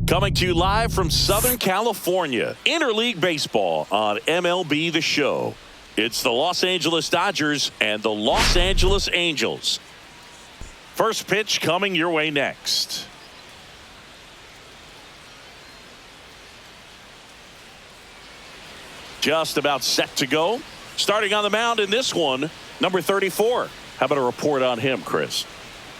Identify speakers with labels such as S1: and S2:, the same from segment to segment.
S1: Coming to you live from Southern California, Interleague Baseball on MLB The Show. It's the Los Angeles Dodgers and the Los Angeles Angels. First pitch coming your way next. Just about set to go. Starting on the mound in this one, number 34. How about a report on him, Chris?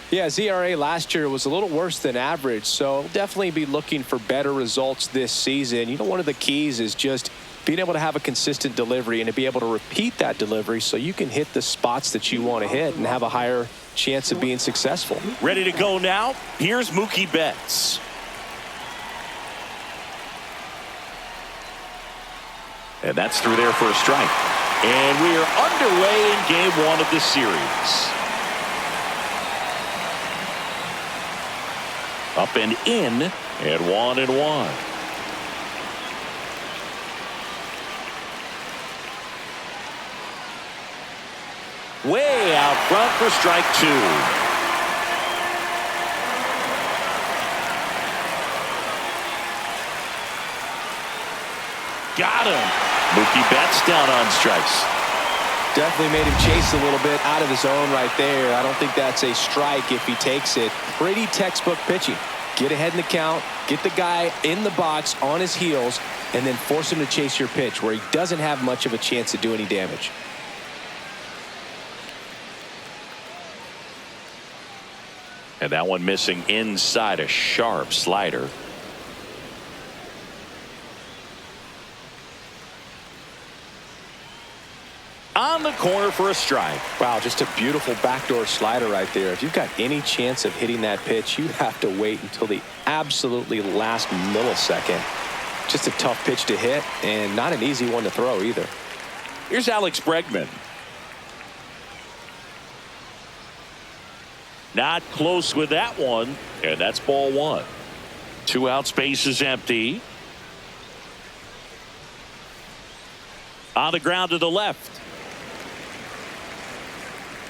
S2: Yeah, his ERA last year was a little worse than average, so definitely be looking for better results this season. You know, one of the keys is just being able to have a consistent delivery and to be able to repeat that delivery so you can hit the spots that you want to hit and have a higher chance of being successful.
S1: Ready to go now? Here's Mookie Betts. And that's through there for a strike. And we are underway in game one of this series. Up and in, and 1-1. Way out front for strike two. Got him. Mookie Betts down on strikes.
S2: Definitely made him chase a little bit out of his zone right there. I don't think that's a strike if he takes it. Pretty textbook pitching. Get ahead in the count, get the guy in the box on his heels, and then force him to chase your pitch where he doesn't have much of a chance to do any damage.
S1: And that one missing inside, a sharp slider. On the corner for a strike.
S2: Wow, just a beautiful backdoor slider right there. If you've got any chance of hitting that pitch, you have to wait until the absolutely last millisecond. Just a tough pitch to hit and not an easy one to throw either.
S1: Here's Alex Bregman. Not close with that one, and that's ball one. 2 out, space is empty. On the ground to the left.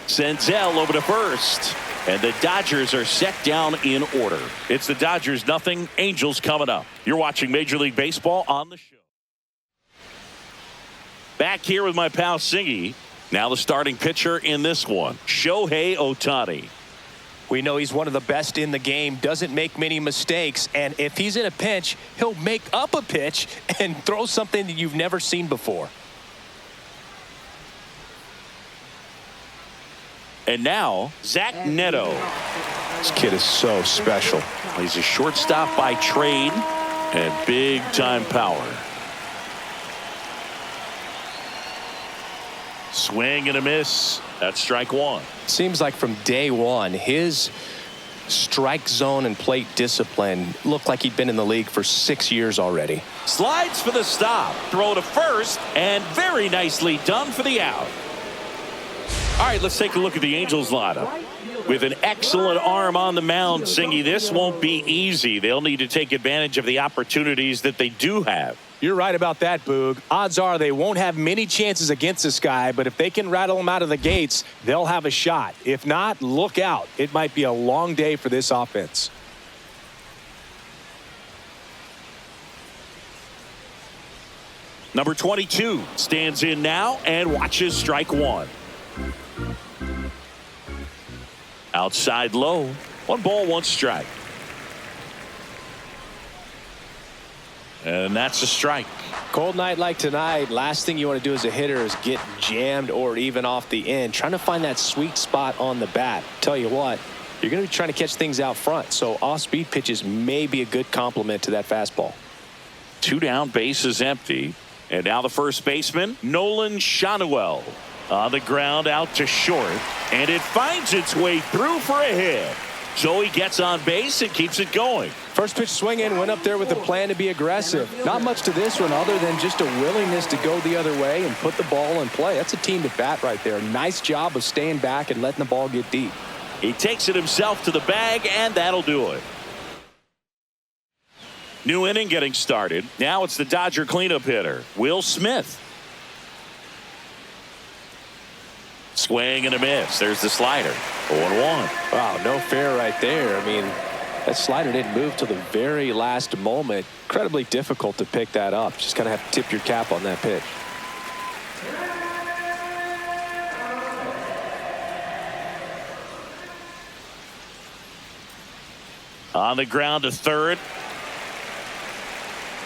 S1: Senzel over to first, and the Dodgers are set down in order. It's the Dodgers nothing, Angels coming up. You're watching Major League Baseball on the show. Back here with my pal Singy. Now the starting pitcher in this one, Shohei Ohtani.
S2: We know he's one of the best in the game, doesn't make many mistakes, and if he's in a pinch, he'll make up a pitch and throw something that you've never seen before.
S1: And now, Zach Neto.
S2: This kid is so special.
S1: He's a shortstop by trade and big-time power. Swing and a miss. That's strike one.
S2: Seems like from day one, his strike zone and plate discipline looked like he'd been in the league for 6 years already.
S1: Slides for the stop. Throw to first, and very nicely done for the out. All right, let's take a look at the Angels lineup. With an excellent arm on the mound, Singy, this won't be easy. They'll need to take advantage of the opportunities that they do have.
S2: You're right about that, Boog. Odds are they won't have many chances against this guy, but if they can rattle him out of the gates, they'll have a shot. If not, look out. It might be a long day for this offense.
S1: Number 22 stands in now and watches strike one. Outside low. 1 ball, 1 strike. And that's a strike.
S2: Cold night like tonight, last thing you want to do as a hitter is get jammed or even off the end. Trying to find that sweet spot on the bat. Tell you what, you're going to be trying to catch things out front, so off-speed pitches may be a good complement to that fastball.
S1: 2 down, base is empty. And now the first baseman, Nolan on the ground out to short, and it finds its way through for a hit. So he gets on base and keeps it going.
S2: First pitch swinging, went up there with a plan to be aggressive. Not much to this one other than just a willingness to go the other way and put the ball in play. That's a team to bat right there. Nice job of staying back and letting the ball get deep.
S1: He takes it himself to the bag, and that'll do it. New inning getting started. Now it's the Dodger cleanup hitter, Will Smith. Swing and a miss. There's the slider. 0-1.
S2: Wow, no fair right there. I mean, That slider didn't move till the very last moment. Incredibly difficult to pick that up. Just kind of have to tip your cap on that pitch.
S1: On the ground to third.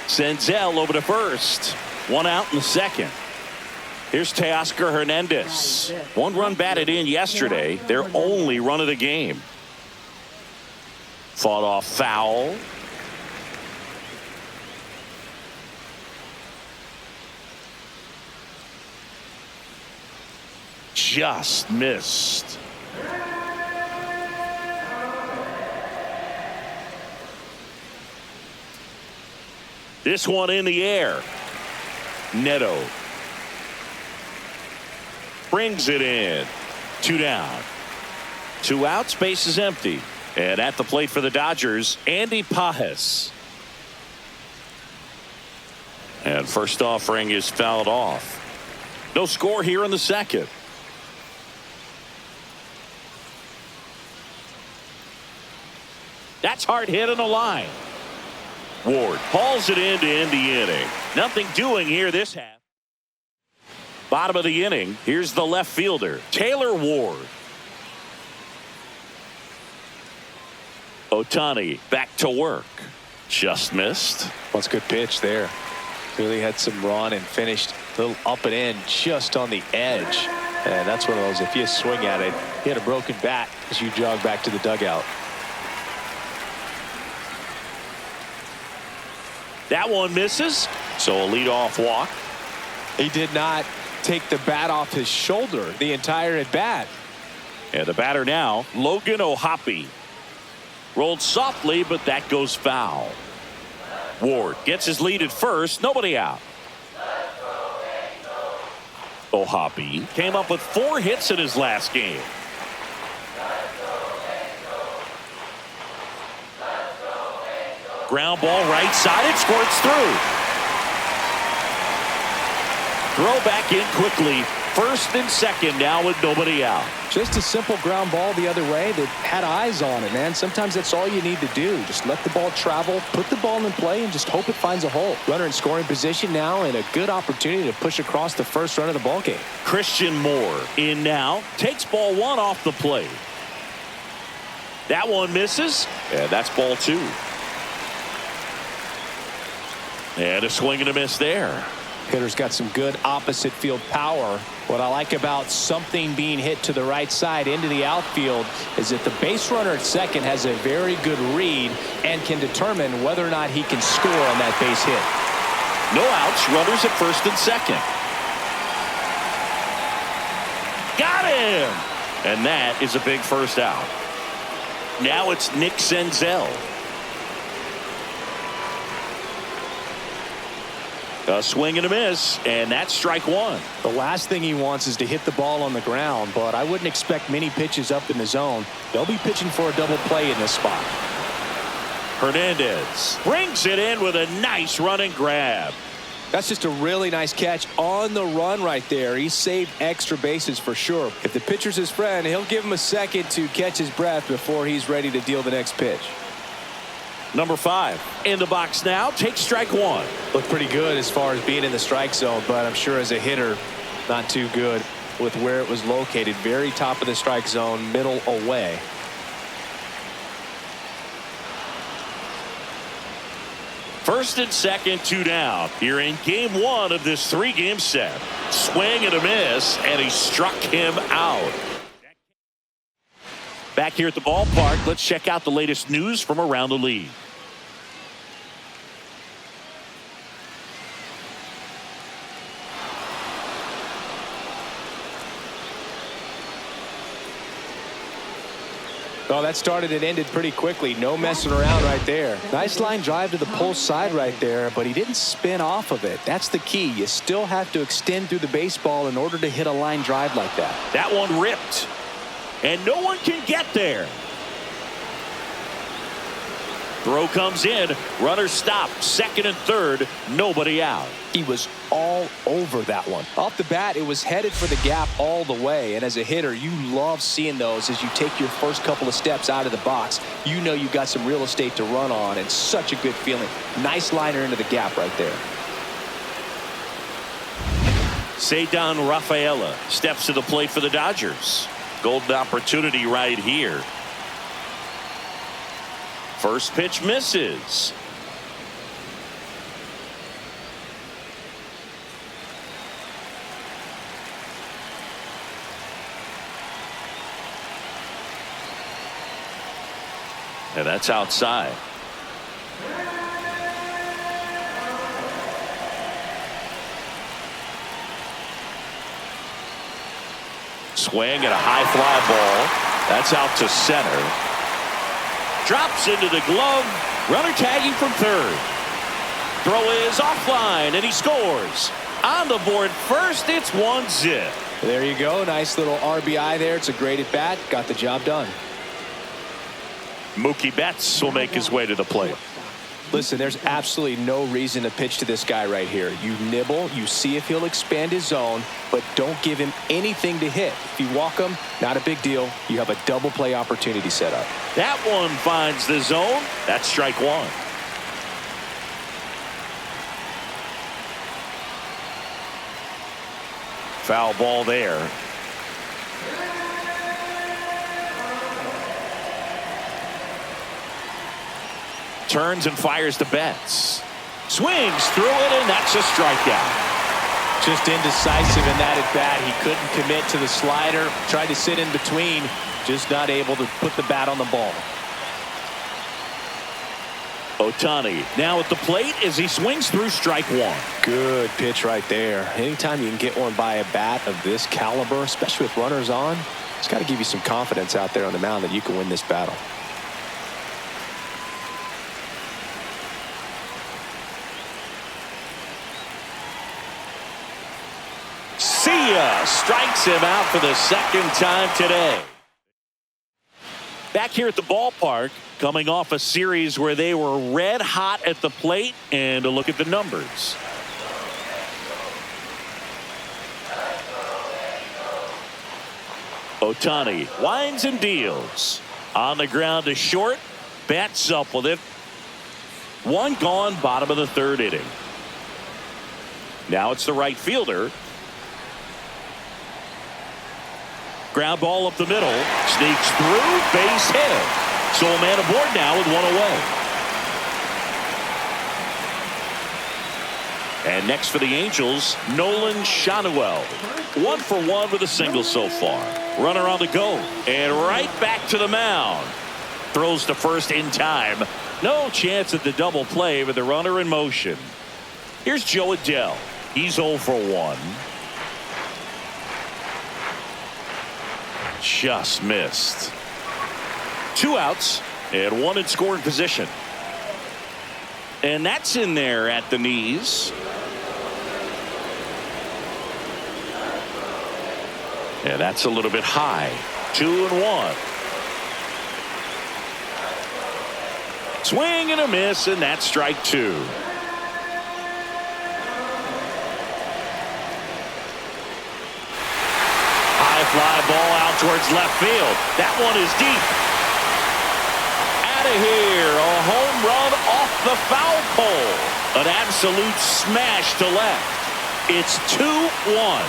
S1: Senzel over to first. One out in the second. Here's Teoscar Hernandez. One run batted in yesterday. Their only run of the game. Fought off foul. Just missed. This one in the air. Neto brings it in. 2 down. 2 outs. Base is empty. And at the plate for the Dodgers, Andy Pages. And first offering is fouled off. No score here in the second. That's hard hit on the line. Ward hauls it in to end the inning. Nothing doing here this half. Bottom of the inning. Here's the left fielder, Taylor Ward. Ohtani back to work. Just missed.
S2: Well, it's a good pitch there. Really had some run and finished a little up and in just on the edge. And that's one of those, if you swing at it, you had a broken bat as you jog back to the dugout.
S1: That one misses, so a leadoff walk.
S2: He did not take the bat off his shoulder the entire at bat.
S1: And the batter now, Logan Ohtani. Rolled softly, but that goes foul. Ward gets his lead at first, nobody out. Ohtani came up with 4 hits in his last game. Ground ball right side, it squirts through. Throw back in quickly. First and second now with nobody out.
S2: Just a simple ground ball the other way that had eyes on it, man. Sometimes that's all you need to do. Just let the ball travel, put the ball in play, and just hope it finds a hole. Runner in scoring position now, and a good opportunity to push across the first run of the ball game.
S1: Christian Moore in now. Takes ball 1 off the plate. That one misses, and that's ball 2. And a swing and a miss there.
S2: Hitter's got some good opposite field power. What I like about something being hit to the right side into the outfield is that the base runner at second has a very good read and can determine whether or not he can score on that base hit.
S1: No outs, runners at first and second. Got him! And that is a big first out. Now it's Nick Senzel. A swing and a miss, and that's strike 1.
S2: The last thing he wants is to hit the ball on the ground, but I wouldn't expect many pitches up in the zone. They'll be pitching for a double play in this spot.
S1: Hernandez brings it in with a nice running grab.
S2: That's just a really nice catch on the run right there. He saved extra bases for sure. If the pitcher's his friend, he'll give him a second to catch his breath before he's ready to deal the next pitch.
S1: Number 5 in the box now, takes strike 1.
S2: Looked pretty good as far as being in the strike zone, but I'm sure as a hitter, not too good with where it was located. Very top of the strike zone, middle away.
S1: First and second, 2 down. Here in game 1 of this 3-game set. Swing and a miss, and he struck him out. Back here at the ballpark, let's check out the latest news from around the league.
S2: Well, that started and ended pretty quickly. No messing around right there. Nice line drive to the pull side right there, but he didn't spin off of it. That's the key. You still have to extend through the baseball in order to hit a line drive like that.
S1: That one ripped, and no one can get there. Throw comes in. Runner stopped. Second and third. Nobody out.
S2: He was all over that one. Off the bat, it was headed for the gap all the way. And as a hitter, you love seeing those as you take your first couple of steps out of the box. You know you've got some real estate to run on, and such a good feeling. Nice liner into the gap right there.
S1: Cedar Rafaela steps to the plate for the Dodgers. Golden opportunity right here. First pitch misses. And that's outside. Swing and a high fly ball. That's out to center. Drops into the glove. Runner tagging from third. Throw is offline, and he scores. On the board first, it's 1-0.
S2: There you go. Nice little RBI there. It's a great at bat. Got the job done.
S1: Mookie Betts will make his way to the plate.
S2: Listen, there's absolutely no reason to pitch to this guy right here. You nibble, you see if he'll expand his zone, but don't give him anything to hit. If you walk him, not a big deal. You have a double play opportunity set up.
S1: That one finds the zone. That's strike one. Foul ball there. Turns and fires to Betts. Swings through it, and that's a strikeout.
S2: Just indecisive in that at bat. He couldn't commit to the slider. Tried to sit in between. Just not able to put the bat on the ball.
S1: Ohtani now at the plate as he swings through strike one.
S2: Good pitch right there. Anytime you can get one by a bat of this caliber, especially with runners on, it's got to give you some confidence out there on the mound that you can win this battle.
S1: Strikes him out for the second time today. Back here at the ballpark, coming off a series where they were red hot at the plate, and a look at the numbers. Ohtani winds and deals. On the ground to short. Bats up with it. One gone, bottom of the third inning. Now it's the right fielder. Ground ball up the middle. Sneaks through. Base hit. So a man aboard now with one away. And next for the Angels, Nolan. 1 for 1 with a single so far. Runner on the go. And right back to the mound. Throws to first in time. No chance at the double play with the runner in motion. Here's Joe Adell. He's 0 for 1. Just missed. 2 outs and 1 in scoring position. And that's in there at the knees. And that's a little bit high. 2-1. Swing and a miss, and that's strike 2. Fly ball out towards left field. That one is deep. Out of here. A home run off the foul pole. An absolute smash to left. It's 2-1.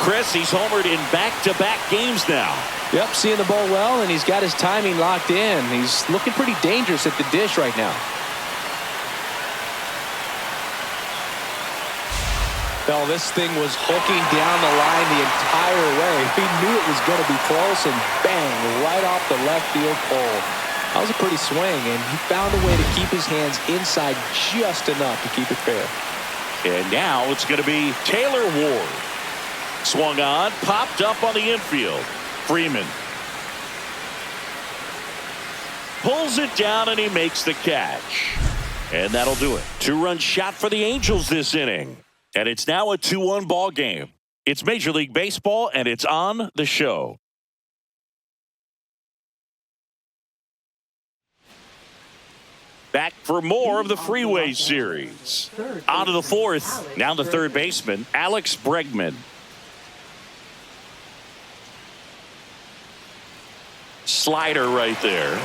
S1: Chris, he's homered in back-to-back games now.
S2: Yep, seeing the ball well, and he's got his timing locked in. He's looking pretty dangerous at the dish right now. Well, this thing was hooking down the line the entire way. He knew it was going to be close, and bang, right off the left field pole. That was a pretty swing, and he found a way to keep his hands inside just enough to keep it fair.
S1: And now it's going to be Taylor Ward. Swung on, popped up on the infield. Freeman pulls it down, and he makes the catch. And that'll do it. 2-run shot for the Angels this inning. And it's now a 2-1 ball game. It's Major League Baseball, and it's on the show. Back for more of the Freeway Series. On to the fourth. Now the third baseman, Alex Bregman. Slider right there.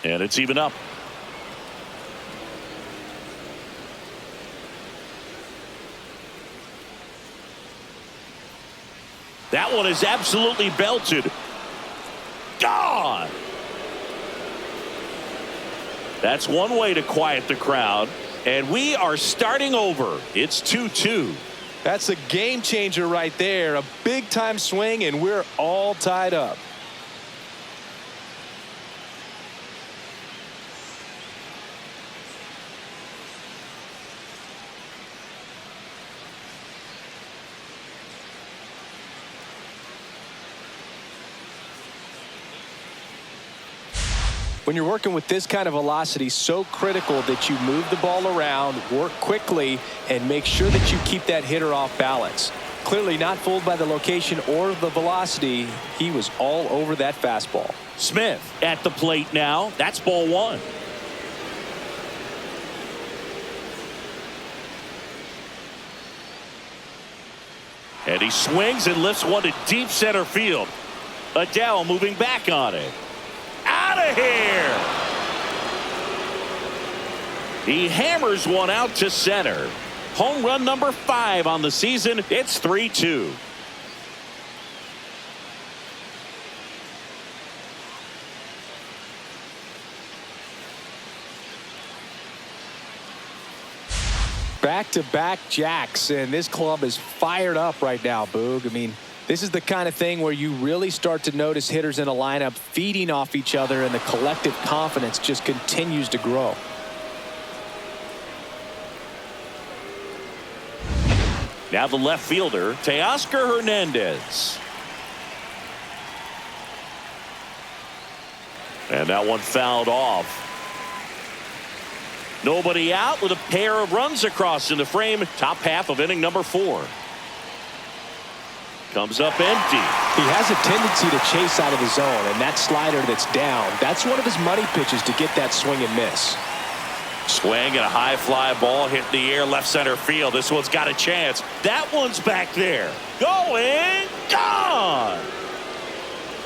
S1: And it's even up. That one is absolutely belted. Gone. That's one way to quiet the crowd. And we are starting over. It's 2-2.
S2: That's a game changer right there. A big time swing, and we're all tied up. When you're working with this kind of velocity, so critical that you move the ball around, work quickly, and make sure that you keep that hitter off balance. Clearly not fooled by the location or the velocity. He was all over that fastball.
S1: Smith at the plate now. That's ball one. And he swings and lifts one to deep center field. Adele moving back on it. Out of here. He hammers one out to center. Home run number 5 on the season. It's 3-2.
S2: Back-to-back jacks, and this club is fired up right now, Boog. I mean, this is the kind of thing where you really start to notice hitters in a lineup feeding off each other, and the collective confidence just continues to grow.
S1: Now the left fielder, Teoscar Hernandez. And that one fouled off. Nobody out with a pair of runs across in the frame. Top half of inning number 4. Comes up empty.
S2: He has a tendency to chase out of the zone, and that slider that's down, that's one of his money pitches to get that swing and miss.
S1: Swing and a high fly ball hit the air left center field. This one's got a chance. That one's back there. Going. Gone.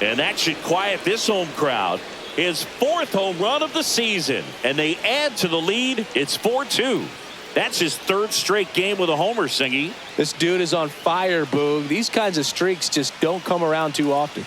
S1: And that should quiet this home crowd. His 4th home run of the season. And they add to the lead. It's 4-2. That's his 3rd straight game with a homer, Singy.
S2: This dude is on fire, Boog. These kinds of streaks just don't come around too often.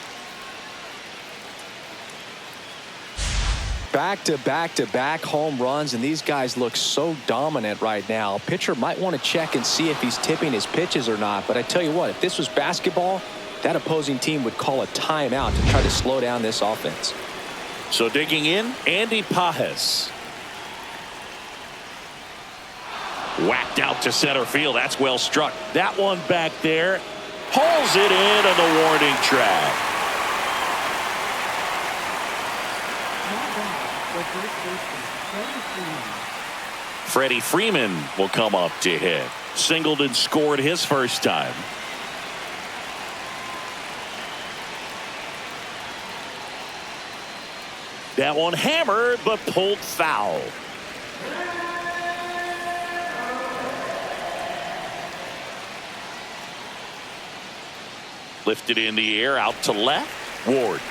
S2: Back-to-back-to-back home runs, and these guys look so dominant right now. Pitcher might want to check and see if he's tipping his pitches or not. But I tell you what, if this was basketball, that opposing team would call a timeout to try to slow down this offense.
S1: So digging in, Andy Pajes. Whacked out to center field. That's well struck. That one back there. Pulls it in on the warning track. Freddie Freeman will come up to hit. Singled and scored his first time. That one hammered but pulled foul. Lifted in the air out to left. Ward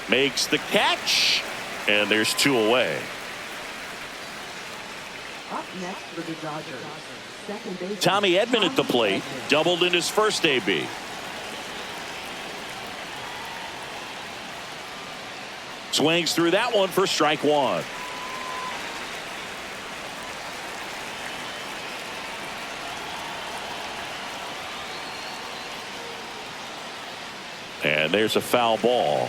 S1: makes the catch, and there's 2 away.
S3: Up next for the Dodgers, second baseman
S1: Tommy Edman at the plate, doubled in his first AB. Swings through that one for strike 1. And there's a foul ball.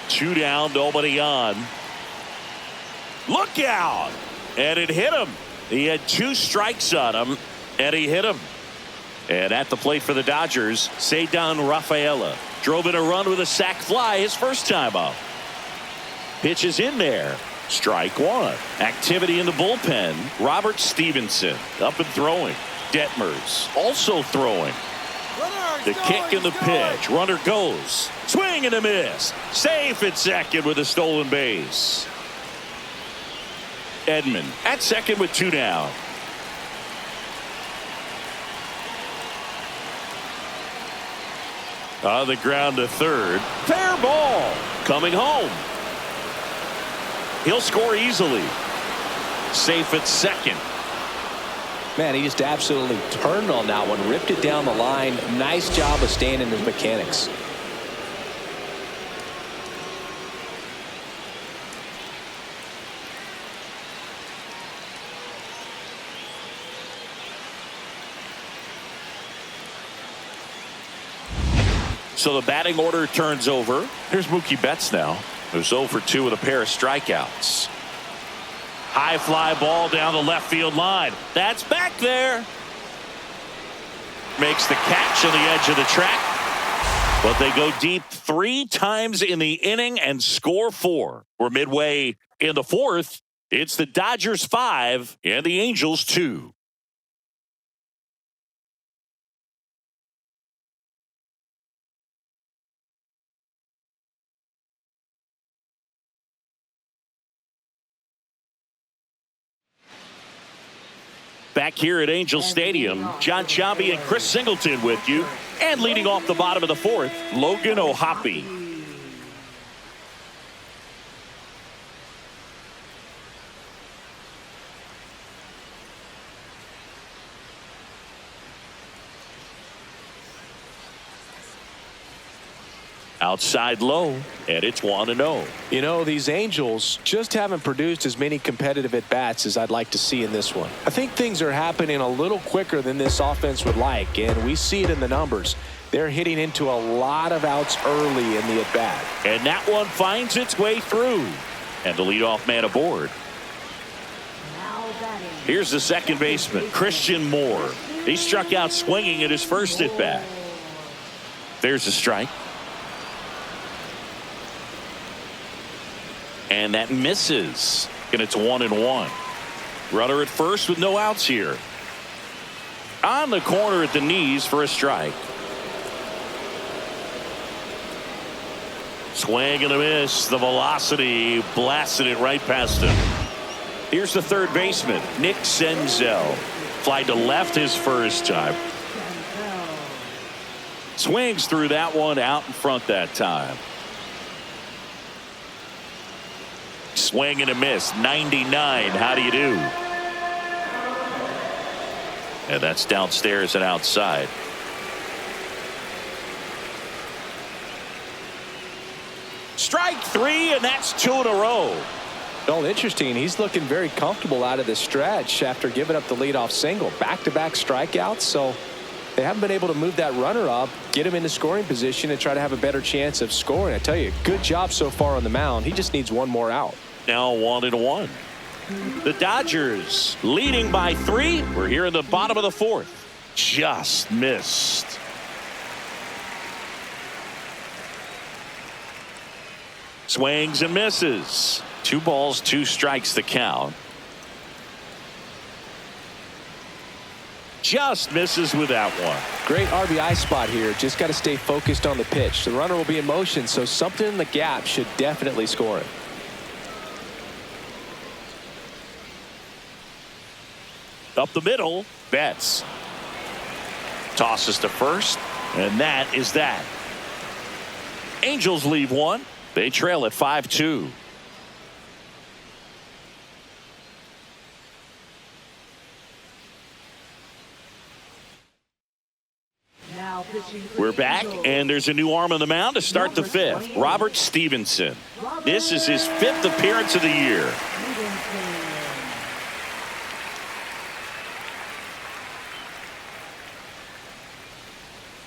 S1: 2 down, nobody on. Look out! And it hit him. He had 2 strikes on him, and he hit him. And at the plate for the Dodgers, Ceddanne Rafaela drove in a run with a sac fly his first time up. Pitch is in there. Strike one. Activity in the bullpen. Robert Stevenson up and throwing. Detmers also throwing. The kick and the pitch. Runner goes. Swing and a miss. Safe at second with a stolen base. Edman at second with 2 down. On the ground to third. Fair ball. Coming home. He'll score easily. Safe at second.
S2: Man, he just absolutely turned on that one. Ripped it down the line. Nice job of staying in his mechanics.
S1: So the batting order turns over. Here's Mookie Betts now, who's 0 for 2 with a pair of strikeouts. High fly ball down the left field line. That's back there. Makes the catch on the edge of the track. But they go deep 3 times in the inning and score 4. We're midway in the 4th. It's the Dodgers 5 and the Angels 2. Back here at Angel Stadium, John Sciambi and Chris Singleton with you. And leading off the bottom of the 4th, Logan O'Hoppe. Outside low, and it's 1-0.
S2: You know, these Angels just haven't produced as many competitive at-bats as I'd like to see in this one. I think things are happening a little quicker than this offense would like, and we see it in the numbers. They're hitting into a lot of outs early in the at-bat.
S1: And that one finds its way through. And the leadoff man aboard. Here's the second baseman, Christian Moore. He struck out swinging at his first at-bat. There's a strike. And that misses. And it's 1-1. Runner at first with no outs here. On the corner at the knees for a strike. Swing and a miss. The velocity blasted it right past him. Here's the third baseman, Nick Senzel. Fly to left his first time. Swings through that one out in front that time. Swing and a miss. 99. How do you do? And that's downstairs and outside. Strike 3, and that's 2 in a row.
S2: Well, interesting. He's looking very comfortable out of the stretch after giving up the leadoff single. Back-to-back strikeouts, so they haven't been able to move that runner up, get him into scoring position, and try to have a better chance of scoring. I tell you, good job so far on the mound. He just needs one more out.
S1: Now 1-1. The Dodgers leading by 3. We're here in the bottom of the 4th. Just missed. Swings and misses. 2 balls, 2 strikes the count. Just misses with that one.
S2: Great RBI spot here. Just got to stay focused on the pitch. The runner will be in motion, so something in the gap should definitely score it.
S1: Up the middle, Betts. Tosses to first, and that is that. Angels leave 1. They trail at 5-2. We're back, and there's a new arm on the mound to start the 5th. Robert Stevenson. This is his 5th appearance of the year.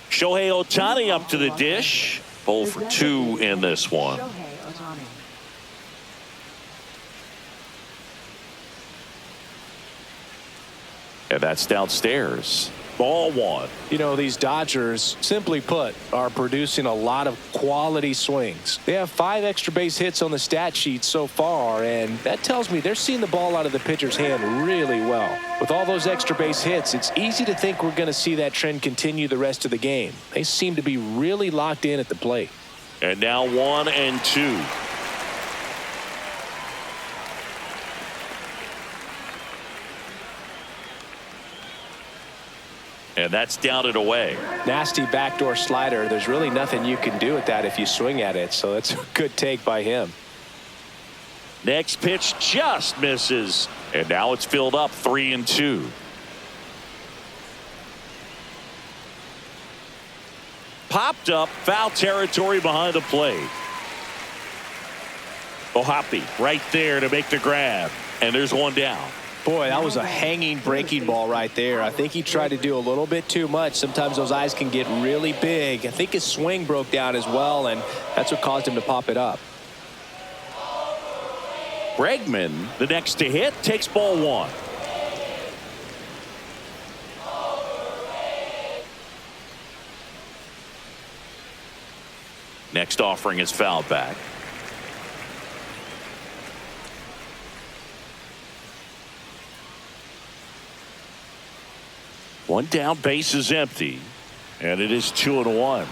S1: Shohei Ohtani up to the dish. 0 for 2 in this one. And that's downstairs. Ball one.
S2: You know, these Dodgers, simply put, are producing a lot of quality swings. They have 5 extra base hits on the stat sheet so far, and that tells me they're seeing the ball out of the pitcher's hand really well. With all those extra base hits, it's easy to think we're going to see that trend continue the rest of the game. They seem to be really locked in at the plate.
S1: And now 1-2. And that's down and away.
S2: Nasty backdoor slider. There's really nothing you can do with that if you swing at it. So that's a good take by him.
S1: Next pitch just misses. And now it's filled up 3-2. Popped up, foul territory behind the plate. Ohtani right there to make the grab. And there's one down.
S2: Boy, that was a hanging breaking ball right there. I think he tried to do a little bit too much. Sometimes those eyes can get really big. I think his swing broke down as well, and that's what caused him to pop it up.
S1: Bregman, the next to hit, takes ball one. Next offering is fouled back. One down, base is empty, and it is 2-1.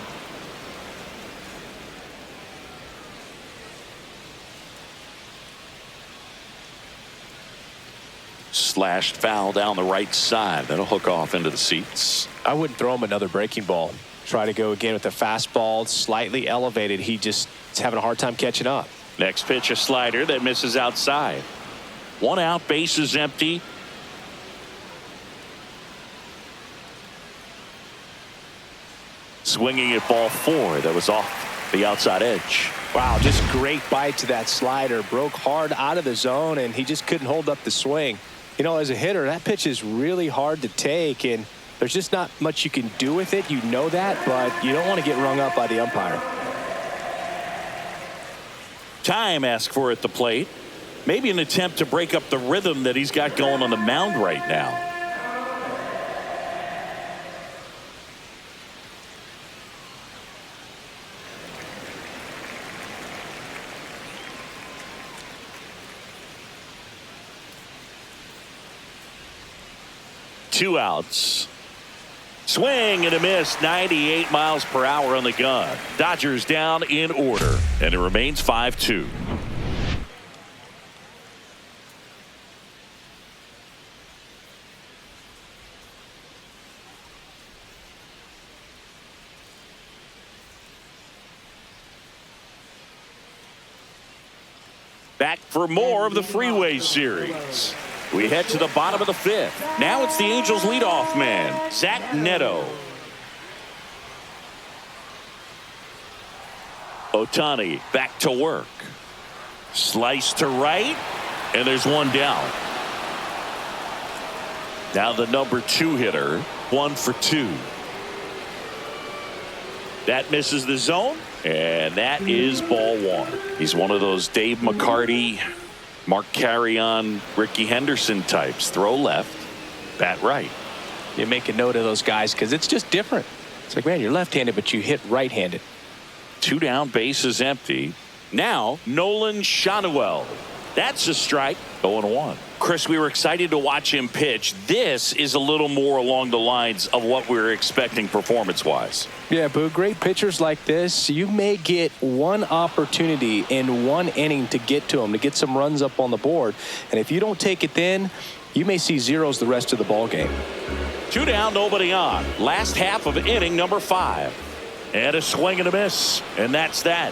S1: Slashed foul down the right side. That'll hook off into the seats.
S2: I wouldn't throw him another breaking ball. Try to go again with the fastball, slightly elevated. He just is having a hard time catching up.
S1: Next pitch, a slider that misses outside. One out, base is empty. Swinging at ball 4. That was off the outside edge.
S2: Wow, just great bite to that slider. Broke hard out of the zone, and he just couldn't hold up the swing. You know, as a hitter, that pitch is really hard to take, and there's just not much you can do with it. You know that, but you don't want to get rung up by the umpire.
S1: Time asked for at the plate. Maybe an attempt to break up the rhythm that he's got going on the mound right now. Two outs. Swing and a miss. 98 miles per hour on the gun. Dodgers down in order, and it remains 5-2. Back for more of the Freeway Series. We head to the bottom of the 5th. Now it's the Angels leadoff man, Zach Neto. Ohtani back to work. Slice to right, and there's one down. Now the number 2 hitter, 1 for 2. That misses the zone, and that is ball 1. He's one of those Dave McCarty, Mark Carrion, Ricky Henderson types. Throw left, bat right.
S2: You make a note of those guys because it's just different. It's like, man, you're left-handed, but you hit right-handed.
S1: 2 down, base is empty. Now, Nolan Shohei. That's a strike. 0-1. Chris, we were excited to watch him pitch. This is a little more along the lines of what we were expecting performance-wise.
S2: Yeah, Boo, great pitchers like this, you may get one opportunity in one inning to get to them, to get some runs up on the board. And if you don't take it then, you may see zeros the rest of the ball game.
S1: 2 down, nobody on. Last half of inning number 5. And a swing and a miss. And that's that.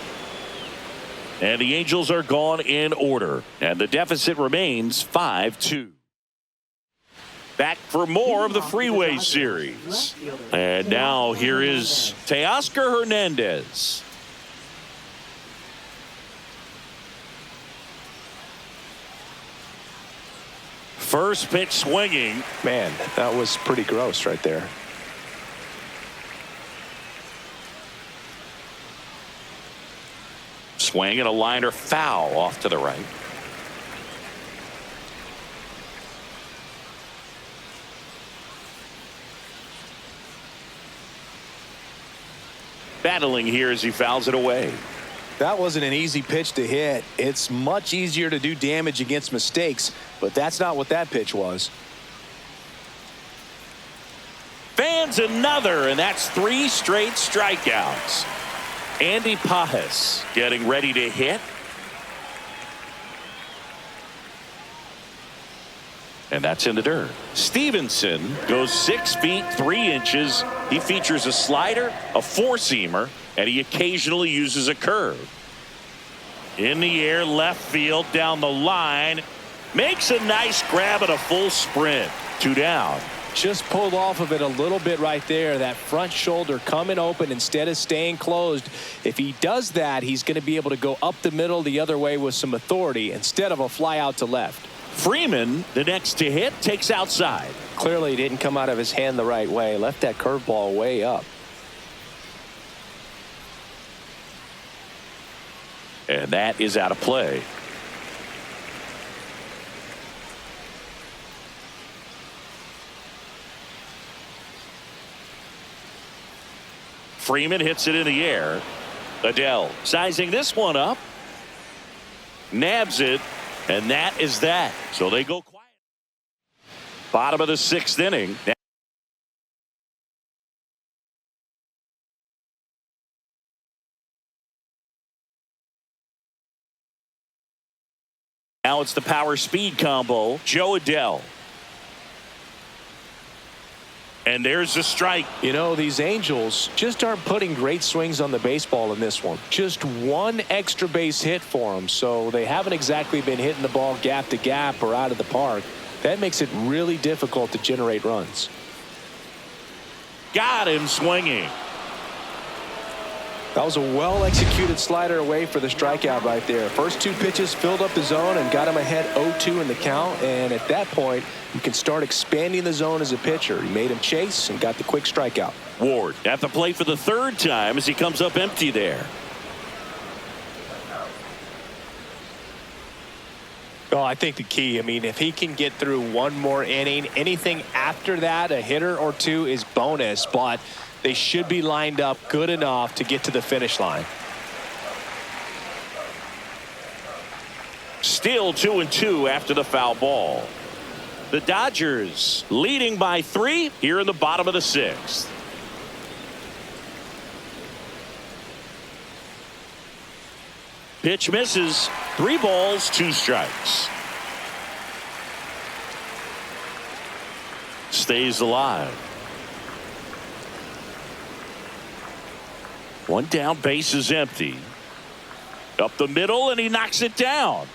S1: And the Angels are gone in order. And the deficit remains 5-2. Back for more of the Freeway Series. And now here is Teoscar Hernandez. First pitch swinging.
S2: Man, that was pretty gross right there.
S1: Swing and a liner foul off to the right. Battling here as he fouls it away.
S2: That wasn't an easy pitch to hit. It's much easier to do damage against mistakes, but that's not what that pitch was.
S1: Fans another, and that's 3 straight strikeouts. Andy Pajas getting ready to hit. And that's in the dirt. Stevenson goes 6 feet 3 inches. He features a slider, a 4-seamer, and he occasionally uses a curve. In the air, left field, down the line. Makes a nice grab at a full sprint. 2 down.
S2: Just pulled off of it a little bit right there. That front shoulder coming open instead of staying closed. If he does that, he's going to be able to go up the middle the other way with some authority instead of a fly out to left.
S1: Freeman, the next to hit, takes outside.
S2: Clearly didn't come out of his hand the right way. Left that curveball way up.
S1: And that is out of play. Freeman hits it in the air. Adele sizing this one up. Nabs it. And that is that. So they go quiet. Bottom of the 6th inning. Now it's the power speed combo. Joe Adele. And there's the strike.
S2: You know, these Angels just aren't putting great swings on the baseball in this one. Just 1 extra base hit for them. So they haven't exactly been hitting the ball gap to gap or out of the park. That makes it really difficult to generate runs.
S1: Got him swinging.
S2: That was a well-executed slider away for the strikeout right there. First 2 pitches filled up the zone and got him ahead 0-2 in the count. And at that point, you can start expanding the zone as a pitcher. He made him chase and got the quick strikeout.
S1: Ward at the plate for the 3rd time as he comes up empty there.
S2: Oh, I think the key, if he can get through 1 more inning, anything after that, a hitter or 2 is bonus. But they should be lined up good enough to get to the finish line.
S1: Still 2-2 after the foul ball. The Dodgers leading by 3 here in the bottom of the 6th. Pitch misses. 3 balls, 2 strikes. Stays alive. 1 down, base is empty. Up the middle, and he knocks it down.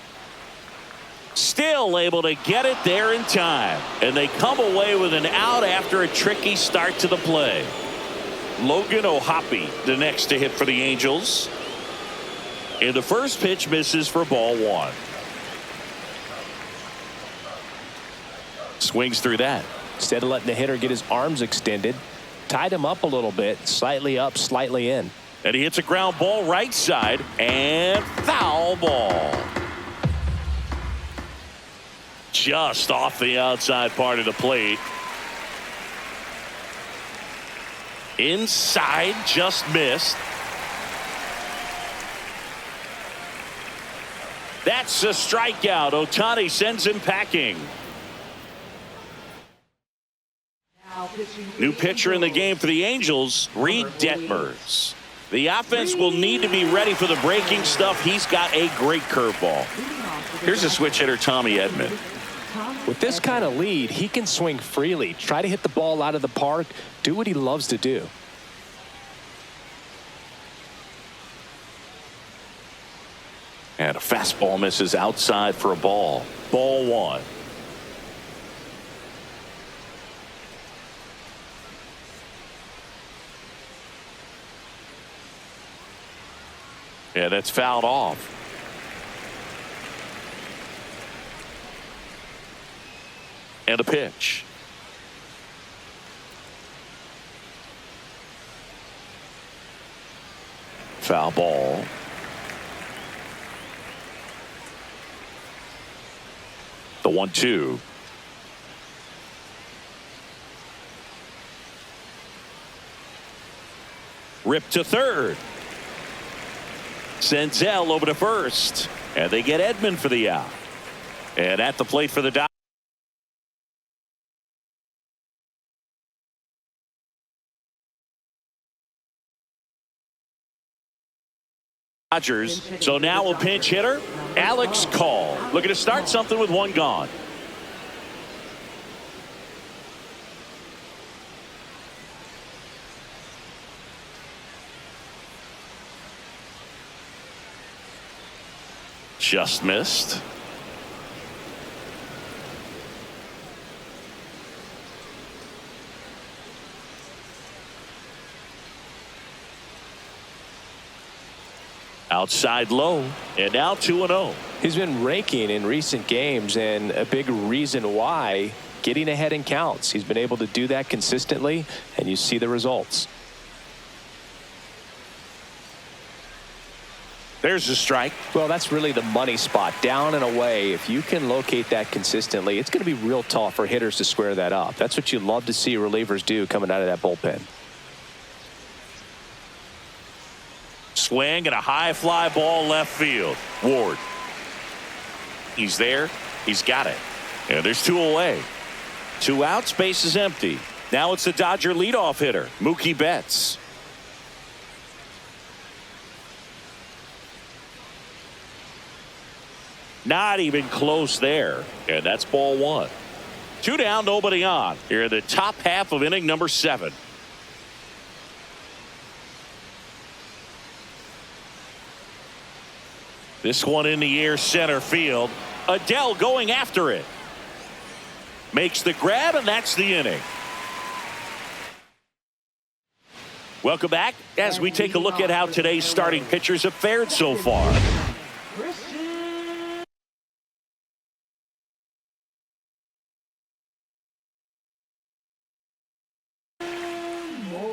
S1: Still able to get it there in time. And they come away with an out after a tricky start to the play. Logan Ohtani, the next to hit for the Angels. And the first pitch misses for ball 1. Swings through that.
S2: Instead of letting the hitter get his arms extended, tied him up a little bit, slightly up, slightly in.
S1: And he hits a ground ball right side, and foul ball. Just off the outside part of the plate. Inside, just missed. That's a strikeout. Ohtani sends him packing. New pitcher in the game for the Angels, Reed Detmers. The offense will need to be ready for the breaking stuff. He's got a great curveball. Here's a switch hitter, Tommy Edman.
S2: With this kind of lead, he can swing freely, try to hit the ball out of the park, do what he loves to do.
S1: And a fastball misses outside for a ball. Ball 1. Yeah, that's fouled off. And a pitch. Foul ball. The 1-2. Rip to third. Senzel over to first. And they get Edman for the out. And at the plate for the Dodgers. So now a pinch hitter, Alex Call. Looking to start something with one gone. Just missed. Outside low, and now 2-0.
S2: He's been raking in recent games, and a big reason why, getting ahead in counts. He's been able to do that consistently, and you see the results.
S1: There's a strike.
S2: Well, that's really the money spot, down and away. If you can locate that consistently, it's going to be real tough for hitters to square that up. That's what you love to see relievers do coming out of that bullpen.
S1: Swing and a high fly ball left field. Ward. He's there. He's got it. And there's two away. 2 outs. Base is empty. Now it's the Dodger leadoff hitter, Mookie Betts. Not even close there. And that's ball 1. 2 down, nobody on. Here in the top half of inning number 7. This one in the air, center field. Adele going after it. Makes the grab, and that's the inning. Welcome back as we take a look at how today's starting pitchers have fared so far.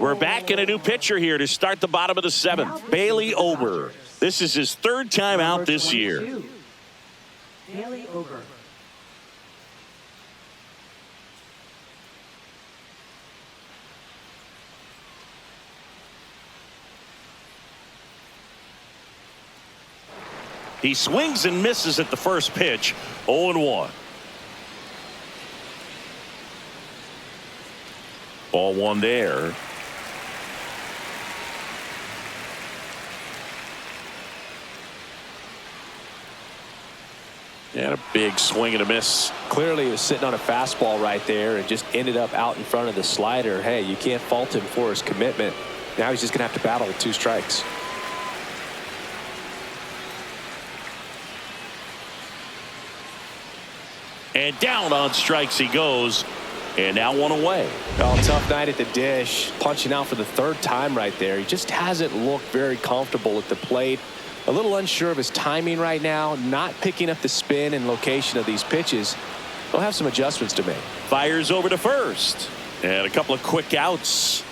S1: We're back in a new pitcher here to start the bottom of the 7th. Bailey Ober. This is his 3rd time out this year.
S3: Bailey Ober.
S1: He swings and misses at the first pitch. 0-1. Ball 1 there. And a big swing and a miss.
S2: Clearly he was sitting on a fastball right there and just ended up out in front of the slider. Hey, you can't fault him for his commitment. Now he's just going to have to battle with 2 strikes.
S1: And down on strikes he goes. And now 1 away.
S2: Oh, tough night at the dish. Punching out for the 3rd time right there. He just hasn't looked very comfortable at the plate. A little unsure of his timing right now. Not picking up the spin and location of these pitches. They'll have some adjustments to make.
S1: Fires over to first. And a couple of quick outs.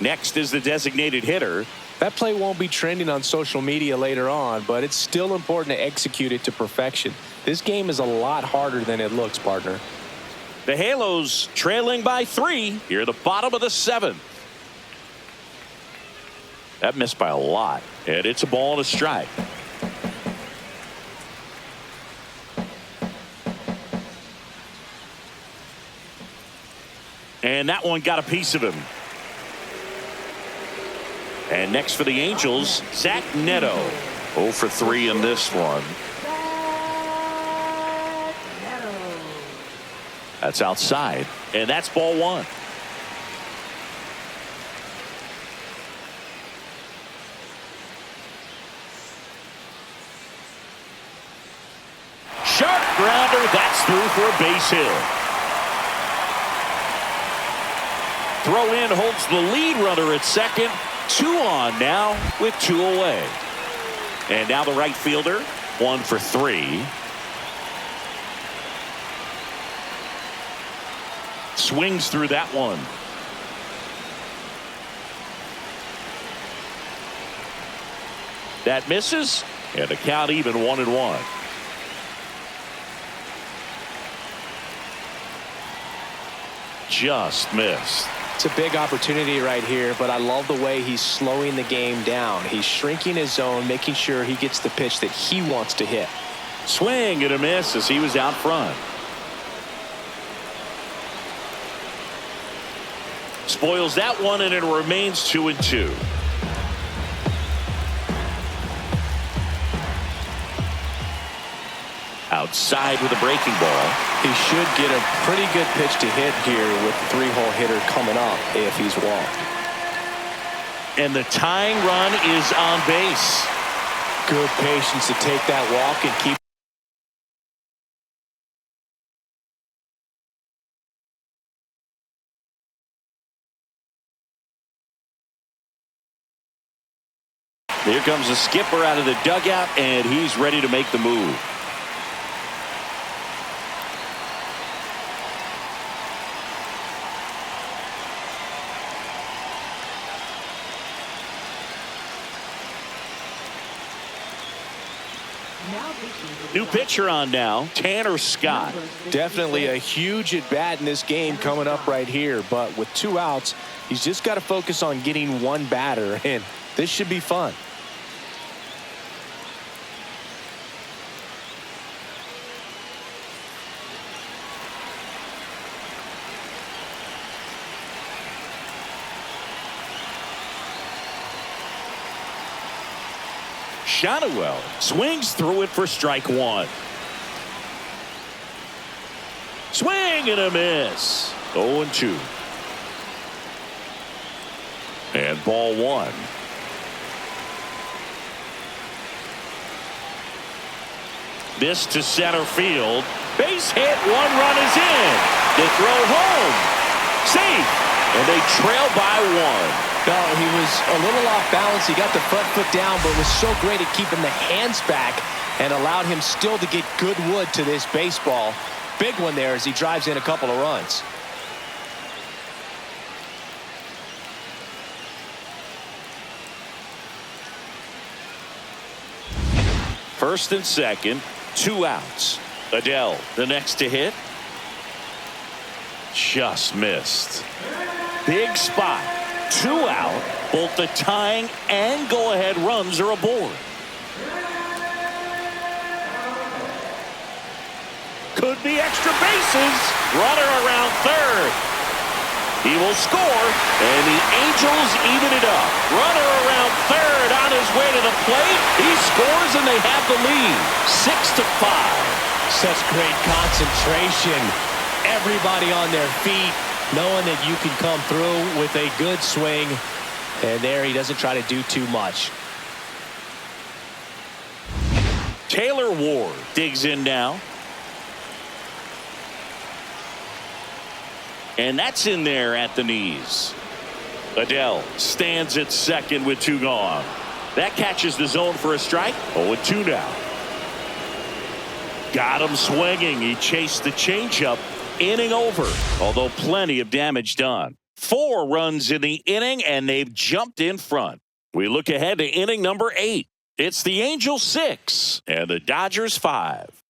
S1: Next is the designated hitter.
S2: That play won't be trending on social media later on, but it's still important to execute it to perfection. This game is a lot harder than it looks, partner.
S1: The Halos trailing by 3 here at the bottom of the 7th. That missed by a lot, and it's a ball and a strike. And that one got a piece of him. And next for the Angels, Zach Neto. 0 for 3 in this one. That's outside, and that's ball 1. Sharp grounder, that's through for a base hit. Throw in holds the lead runner at second. 2 on now with 2 away. And now the right fielder, 1 for 3. Swings through that one. That misses, and the count even 1-1. Just missed.
S2: It's a big opportunity right here, but I love the way he's slowing the game down. He's shrinking his zone, making sure he gets the pitch that he wants to hit.
S1: Swing and a miss as he was out front. Spoils that one, and it remains 2-2. Outside with a breaking ball.
S2: He should get a pretty good pitch to hit here with the three-hole hitter coming up if he's walked.
S1: And the tying run is on base.
S2: Good patience to take that walk and keep.
S1: Here comes the skipper out of the dugout, and he's ready to make the move. New pitcher on now, Tanner Scott.
S2: Definitely a huge at bat in this game coming up right here, but with 2 outs, he's just got to focus on getting one batter, and this should be fun.
S1: Shohei swings through it for strike 1. Swing and a miss. 0-2. And ball 1. This to center field. Base hit. 1 run is in. The throw home. Safe. And they trail by 1.
S2: No, he was a little off balance. He got the front foot down, but was so great at keeping the hands back and allowed him still to get good wood to this baseball. Big one there as he drives in a couple of runs.
S1: First and second, 2 outs. Adele, the next to hit. Just missed. Big spot. 2 out. Both the tying and go-ahead runs are aboard. Could be extra bases. Runner around third. He will score, and the Angels even it up. Runner around third on his way to the plate. He scores, and they have the lead. 6-5.
S2: Such great concentration. Everybody on their feet, knowing that you can come through with a good swing. And there he doesn't try to do too much.
S1: Taylor Ward digs in now. And that's in there at the knees. Adele stands at second with 2 gone. That catches the zone for a strike. 0-2 now. Got him swinging. He chased the changeup. Inning over, although plenty of damage done. 4 runs in the inning, and they've jumped in front. We look ahead to inning number 8. It's the Angels 6 and the Dodgers 5.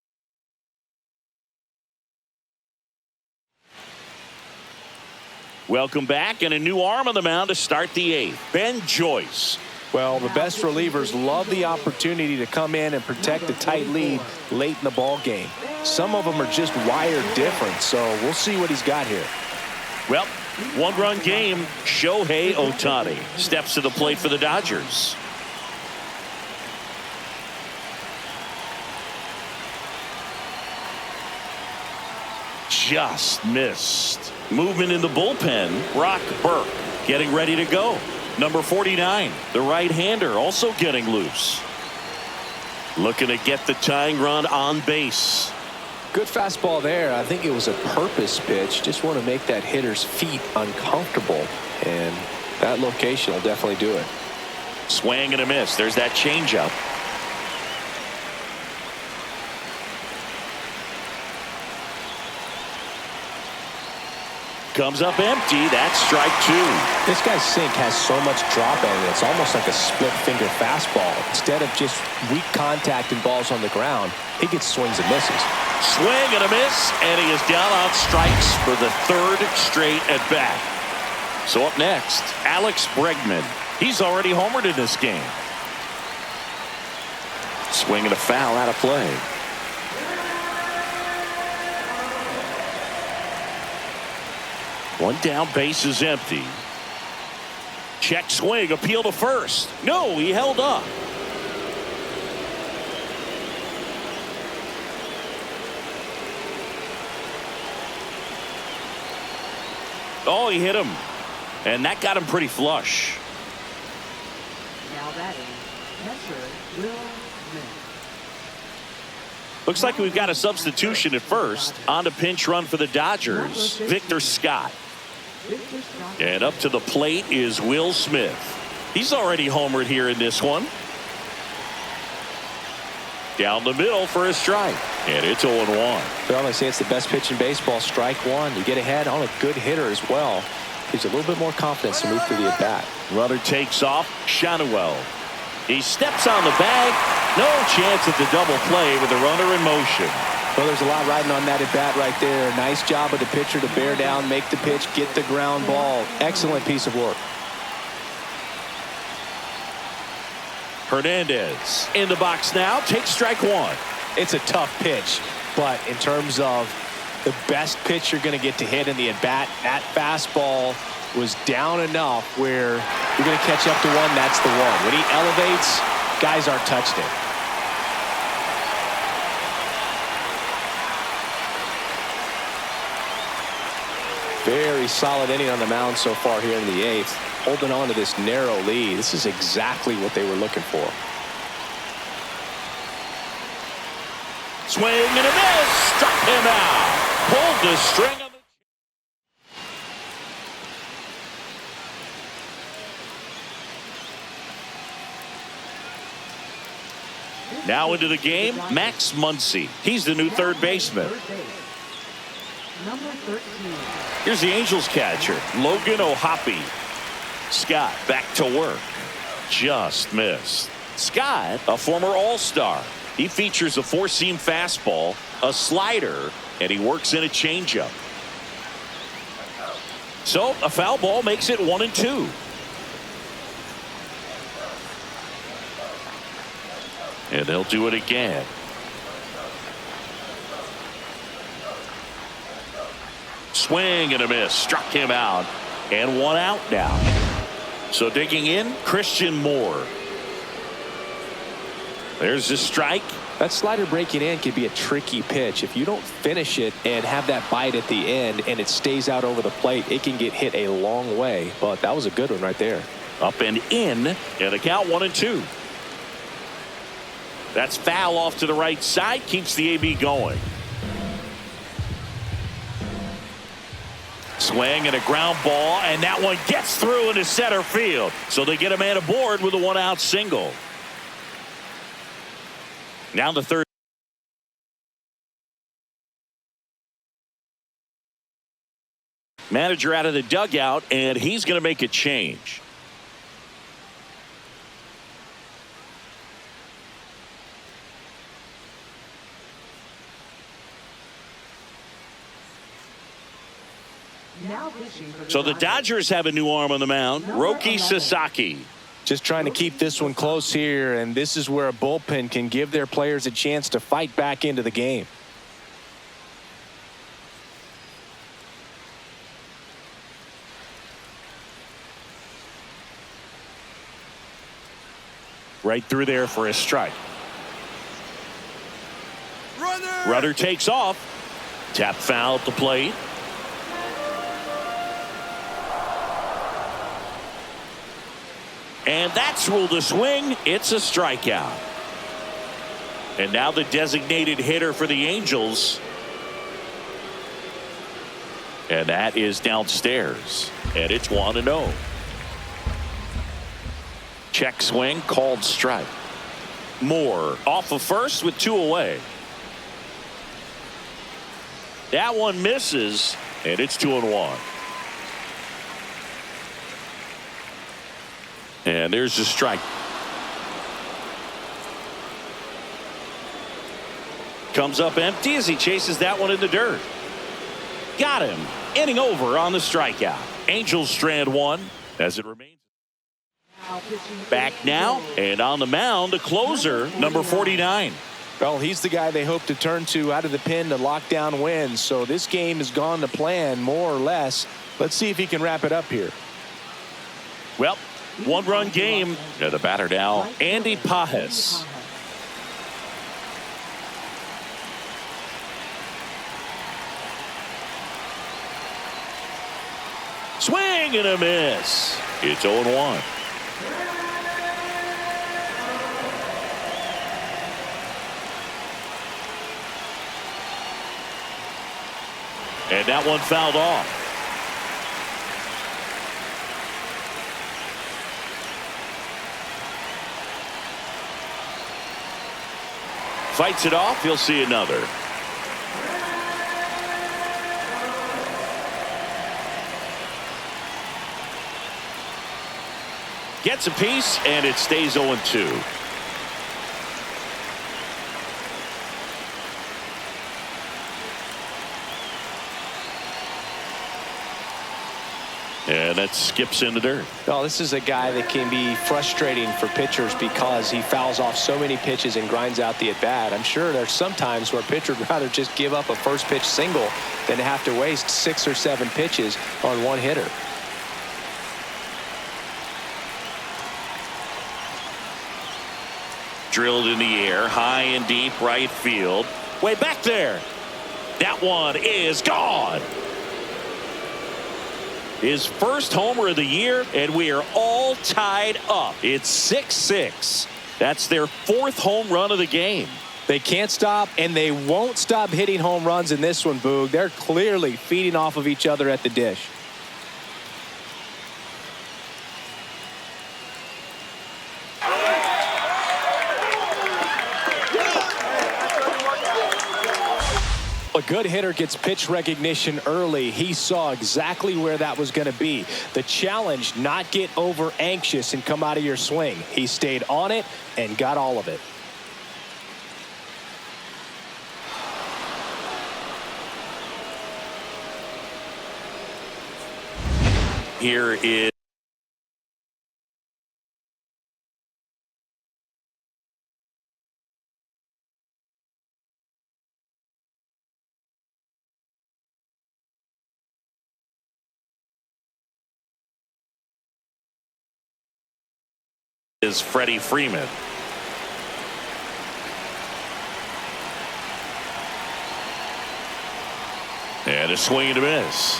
S1: Welcome back, and a new arm on the mound to start the 8th. Ben Joyce.
S2: Well, the best relievers love the opportunity to come in and protect a tight lead late in the ball game. Some of them are just wired different, so we'll see what he's got here.
S1: Well, 1-run game. Shohei Ohtani steps to the plate for the Dodgers. Just missed. Movement in the bullpen. Brock Burke getting ready to go. Number 49, the right-hander, also getting loose. Looking to get the tying run on base.
S2: Good fastball there. I think it was a purpose pitch. Just want to make that hitter's feet uncomfortable. And that location will definitely do it.
S1: Swing and a miss. There's that changeup. Comes up empty. That's strike 2.
S2: This guy's sink has so much drop in it. It's almost like a split finger fastball. Instead of just weak contact and balls on the ground, he gets swings and misses.
S1: Swing and a miss, and he is down on strikes for the 3rd straight at bat. So up next, Alex Bregman. He's already homered in this game. Swing and a foul out of play. One down, base is empty. Check swing, appeal to first. No, he held up. Oh, he hit him. And that got him pretty flush.
S3: Now batting, catcher Will Smith.
S1: Looks like we've got a substitution at first. On to pinch run for the Dodgers, Victor Scott. And up to the plate is Will Smith. He's already homered here in this one. Down the middle for a strike. And it's 0-1.
S2: Well, they say it's the best pitch in baseball. Strike one. You get ahead on a good hitter as well. Gives you a little bit more confidence to move through the at-bat.
S1: Runner takes off. Shanuel. He steps on the bag. No chance at the double play with the runner in motion.
S2: Well, there's a lot riding on that at-bat right there. Nice job of the pitcher to bear down, make the pitch, get the ground ball. Excellent piece of work.
S1: Hernandez in the box now. Takes strike one.
S2: It's a tough pitch, but in terms of the best pitch you're going to get to hit in the at-bat, that fastball was down enough where you're going to catch up to one. That's the one. When he elevates, guys aren't touched it. Very solid inning on the mound so far here in the 8th. Holding on to this narrow lead. This is exactly what they were looking for.
S1: Swing and a miss. Struck him out. Pulled the string of the... Now into the game, Max Muncy. He's the new third baseman.
S3: Number 13.
S1: Here's the Angels catcher, Logan O'Hoppe. Scott back to work. Just missed. Scott, a former All-Star. He features a four-seam fastball, a slider, and he works in a changeup. So a foul ball makes it 1-2. And they'll do it again. Swing and a miss. Struck him out. And one out now. So digging in, Christian Moore. There's the strike.
S2: That slider breaking in can be a tricky pitch. If you don't finish it and have that bite at the end and it stays out over the plate, it can get hit a long way. But that was a good one right there.
S1: Up and in, and the count 1-2. That's foul off to the right side. Keeps the AB going. Swing and a ground ball, and that one gets through into center field. So they get a man aboard with a one-out single. Now the third. Manager out of the dugout, and he's going to make a change. So the Dodgers have a new arm on the mound, Roki Sasaki.
S2: Just trying to keep this one close here, and this is where a bullpen can give their players a chance to fight back into the game.
S1: Right through there for a strike. Runner takes off. Tap foul at the plate. And that's ruled a swing. It's a strikeout. And now the designated hitter for the Angels. And that is downstairs. And it's 1-0. Check swing, called strike. Moore off of first with 2 away. That one misses, and it's 2-1. And there's the strike. Comes up empty as he chases that one in the dirt. Got him. inning over on the strikeout. Angels strand one as it remains. Back now, and on the mound, a closer, number 49.
S2: Well, he's the guy they hope to turn to out of the pen to lock down wins. So this game has gone to plan, more or less. Let's see if he can wrap it up here.
S1: Well, one-run game. The batter now, Andy Pajes. Swing and a miss. It's 0-1. And that one fouled off. Fights it off. He'll see another. Gets a piece, and it stays 0-2. And that skips in the dirt.
S2: Well, this is a guy that can be frustrating for pitchers because he fouls off so many pitches and grinds out the at-bat. I'm sure there's some times where a pitcher would rather just give up a first pitch single than have to waste 6 or 7 pitches on one hitter.
S1: Drilled in the air, high and deep right field. Way back there. That one is gone. His first homer of the year, and we are all tied up. It's 6-6. That's their 4th home run of the game.
S2: They can't stop, and they won't stop hitting home runs in this one, Boog. They're clearly feeding off of each other at the dish. A good hitter gets pitch recognition early. He saw exactly where that was going to be. The challenge, not get over anxious and come out of your swing. He stayed on it and got all of it.
S1: Here is Freddie Freeman. And a swing and a miss.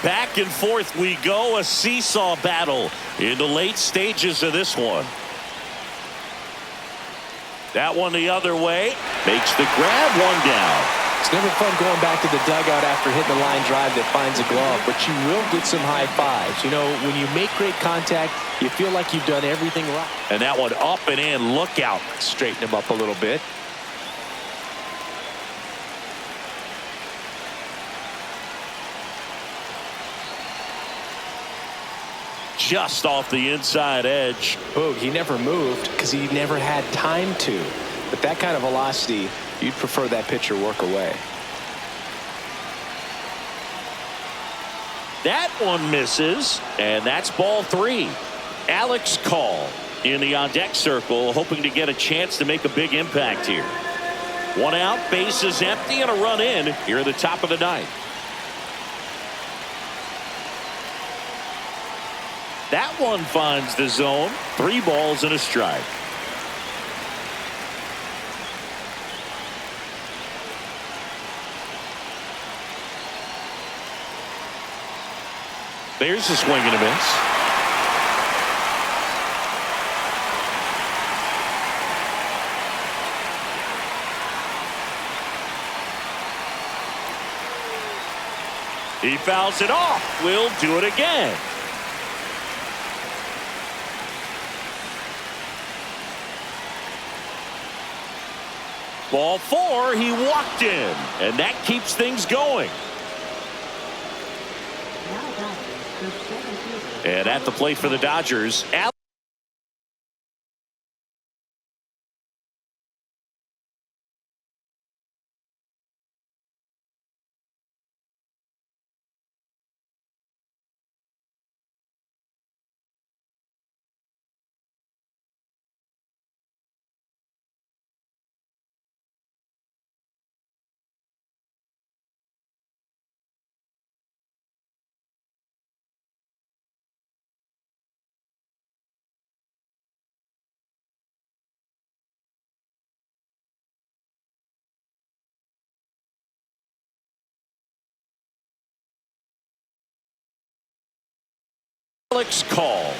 S1: Back and forth we go, a seesaw battle in the late stages of this one. That one the other way, makes the grab, one down.
S2: It's never fun going back to the dugout after hitting a line drive that finds a glove, but you will get some high fives. You know, when you make great contact, you feel like you've done everything right.
S1: And that one up and in, look out.
S2: Straighten him up a little bit.
S1: Just off the inside edge.
S2: Boog, he never moved because he never had time to. But that kind of velocity, you'd prefer that pitcher work away.
S1: That one misses, and that's ball 3. Alex Call in the on-deck circle, hoping to get a chance to make a big impact here. One out, bases empty, and a run in here at the top of the 9th. That one finds the zone. 3 balls and a strike. There's a swing and a miss. He fouls it off. We'll do it again. Ball 4, he walked in, and that keeps things going. And at the plate for the Dodgers, Alex call.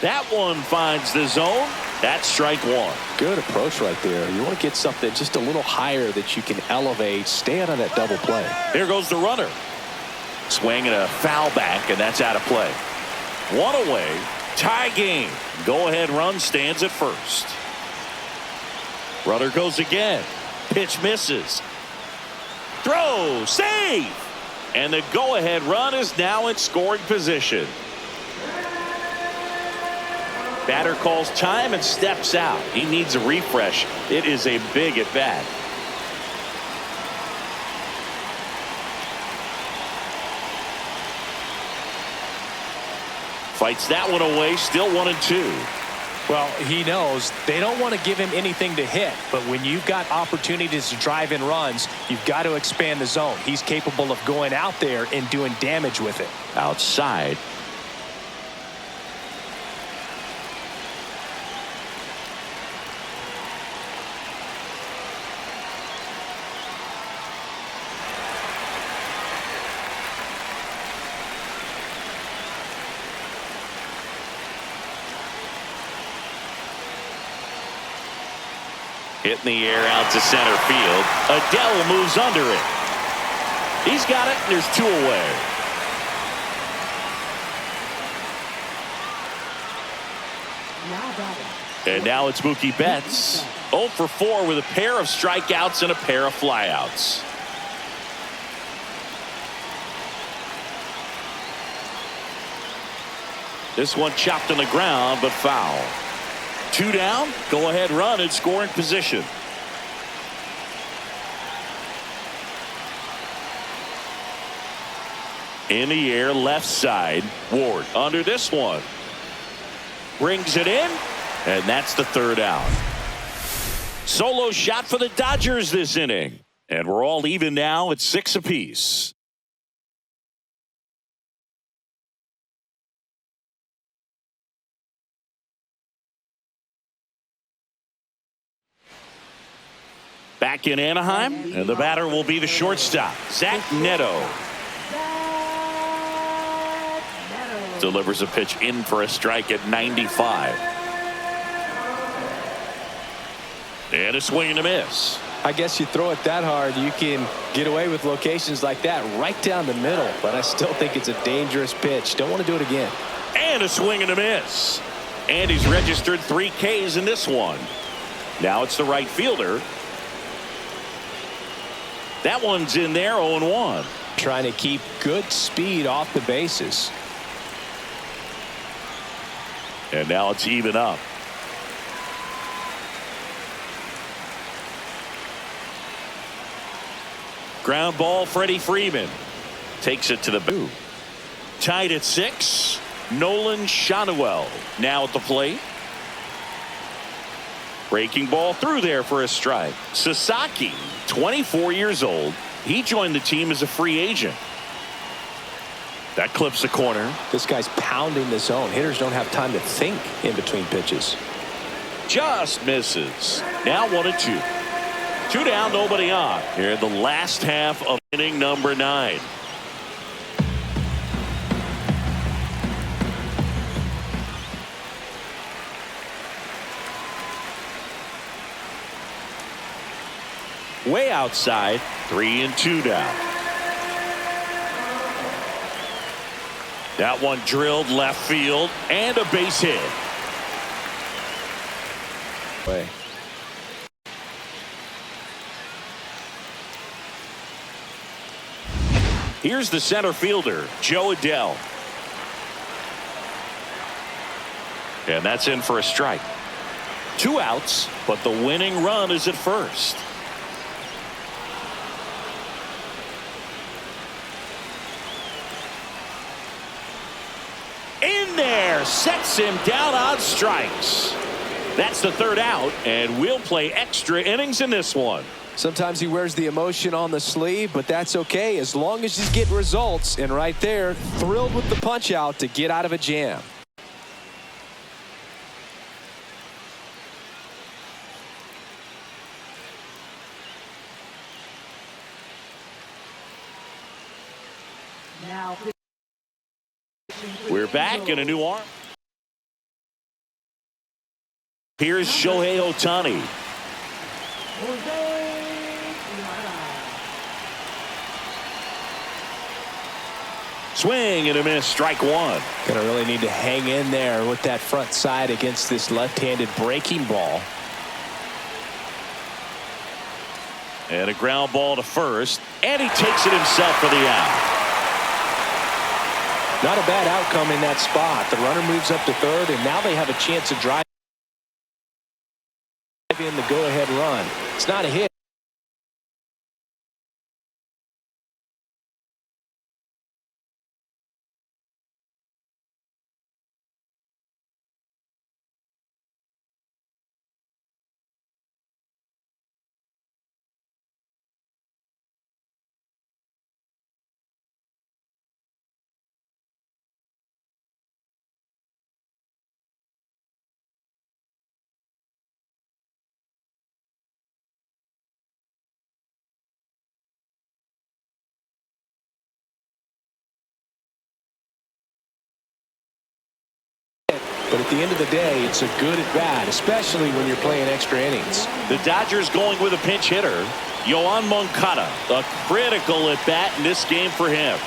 S1: That one finds the zone. That's strike one.
S2: Good approach right there. You want to get something just a little higher that you can elevate. Stay out of that double play.
S1: Here goes the runner. Swing and a foul back, and that's out of play. One away. Tie game. Go-ahead run stands at first. Runner goes again. Pitch misses. Throw. Save. And the go-ahead run is now in scoring position. Batter calls time and steps out. He needs a refresh. It is a big at bat. Fights that one away. Still 1-2.
S2: Well, he knows they don't want to give him anything to hit, but when you've got opportunities to drive in runs, you've got to expand the zone. He's capable of going out there and doing damage with it.
S1: Outside. Hit in the air out to center field. Adele moves under it. He's got it, and there's two away. And now it's Mookie Betts. 0 for 4 with a pair of strikeouts and a pair of flyouts. This one chopped on the ground, but foul. 2 down. Go ahead run in scoring position. In the air left side. Ward under this one. Brings it in. And that's the third out. Solo shot for the Dodgers this inning. And we're all even now at 6 apiece. Back in Anaheim, and the batter will be the shortstop, Zach Neto. Delivers a pitch in for a strike at 95. And a swing and a miss.
S2: I guess you throw it that hard, you can get away with locations like that right down the middle, but I still think it's a dangerous pitch. Don't want to do it again.
S1: And a swing and a miss. And he's registered 3 Ks in this one. Now it's the right fielder. That one's in there, 0-1.
S2: Trying to keep good speed off the bases.
S1: And now it's even up. Ground ball, Freddie Freeman. Takes it to the boot. Tied at 6. Nolan Shohei now at the plate. Breaking ball through there for a strike. Sasaki, 24 years old. He joined the team as a free agent. That clips the corner.
S2: This guy's pounding the zone. Hitters don't have time to think in between pitches.
S1: Just misses. Now 1-2. 2 down, nobody on. Here in the last half of inning number 9. Way outside, 3-2 now. That one drilled left field and a base hit.
S2: Way.
S1: Here's the center fielder, Joe Adele. And that's in for a strike. 2 outs, but the winning run is at first. In there, sets him down on strikes. That's the 3rd out, and we'll play extra innings in this one.
S2: Sometimes he wears the emotion on the sleeve, but that's okay as long as he's getting results. And right there, thrilled with the punch out to get out of a jam.
S3: Now,
S1: We're back in a new arm. Here's Shohei Ohtani. Swing and a miss, strike one.
S2: Gonna really need to hang in there with that front side against this left-handed breaking ball.
S1: And a ground ball to first, and he takes it himself for the out.
S2: Not a bad outcome in that spot. The runner moves up to third, and now they have a chance to drive in the go-ahead run. It's not a hit. But at the end of the day, it's a good at bat, especially when you're playing extra innings.
S1: The Dodgers going with a pinch hitter, Yoan Moncada. A critical at bat in this game for him.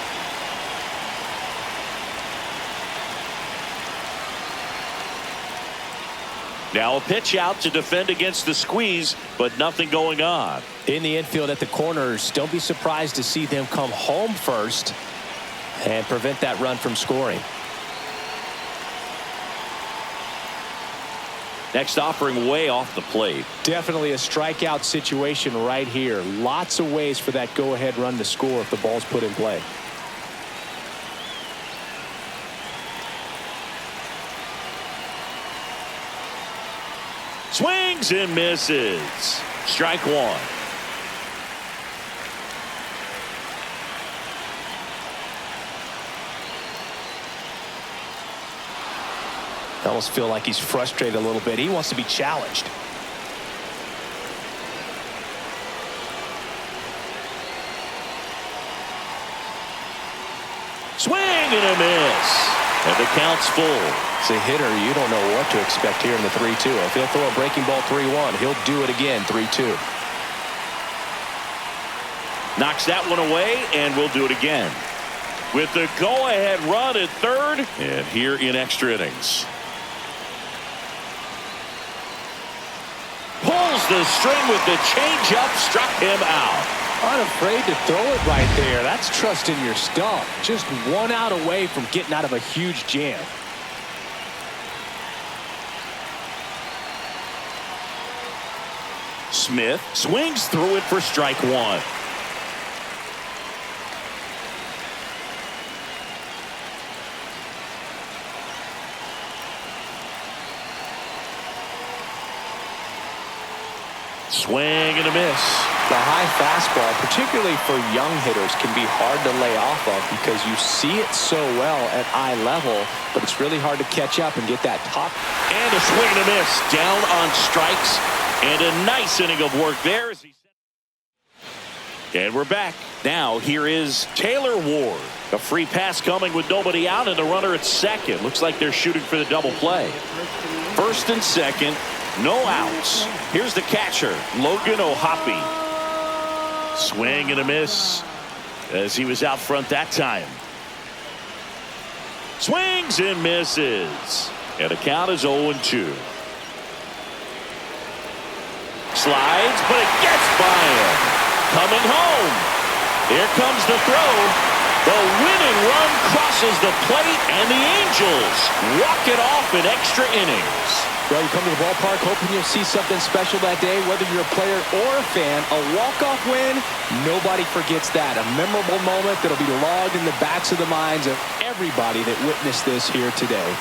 S1: Now a pitch out to defend against the squeeze, but nothing going on.
S2: In the infield at the corners, don't be surprised to see them come home first and prevent that run from scoring.
S1: Next offering way off the plate.
S2: Definitely a strikeout situation right here. Lots of ways for that go-ahead run to score if the ball's put in play.
S1: Swings and misses. Strike one.
S2: I almost feel like he's frustrated a little bit. He wants to be challenged.
S1: Swing and a miss. And the count's full.
S2: As a hitter, you don't know what to expect here in the 3-2. If he'll throw a breaking ball 3-1, he'll do it again 3-2.
S1: Knocks that one away, and we'll do it again. With the go-ahead run at third, and here in extra innings. Pulls the string with the changeup, struck him out.
S2: Unafraid to throw it right there. That's trusting your stuff. Just one out away from getting out of a huge jam.
S1: Smith swings through it for strike one. Swing and a miss.
S2: The high fastball, particularly for young hitters, can be hard to lay off of because you see it so well at eye level, but it's really hard to catch up and get that top.
S1: And a swing and a miss. Down on strikes. And a nice inning of work there. And we're back. Now here is Taylor Ward. A free pass coming with nobody out and the runner at second. Looks like they're shooting for the double play. First and second. No outs. Here's the catcher, Logan O'Hoppe. Swing and a miss as he was out front that time. Swings and misses. And the count is 0-2. Slides, but it gets by him. Coming home. Here comes the throw. The winning run crosses the plate, and the Angels walk it off in extra innings.
S2: Well, you come to the ballpark hoping you'll see something special that day, whether you're a player or a fan. A walk-off win, nobody forgets that. A memorable moment that'll be logged in the backs of the minds of everybody that witnessed this here today.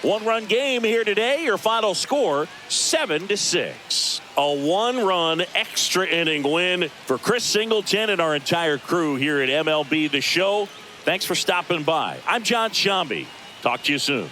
S1: One-run game here today. Your final score, 7-6. A one-run extra inning win for Chris Singleton and our entire crew here at MLB The Show. Thanks for stopping by. I'm John Shambi. Talk to you soon.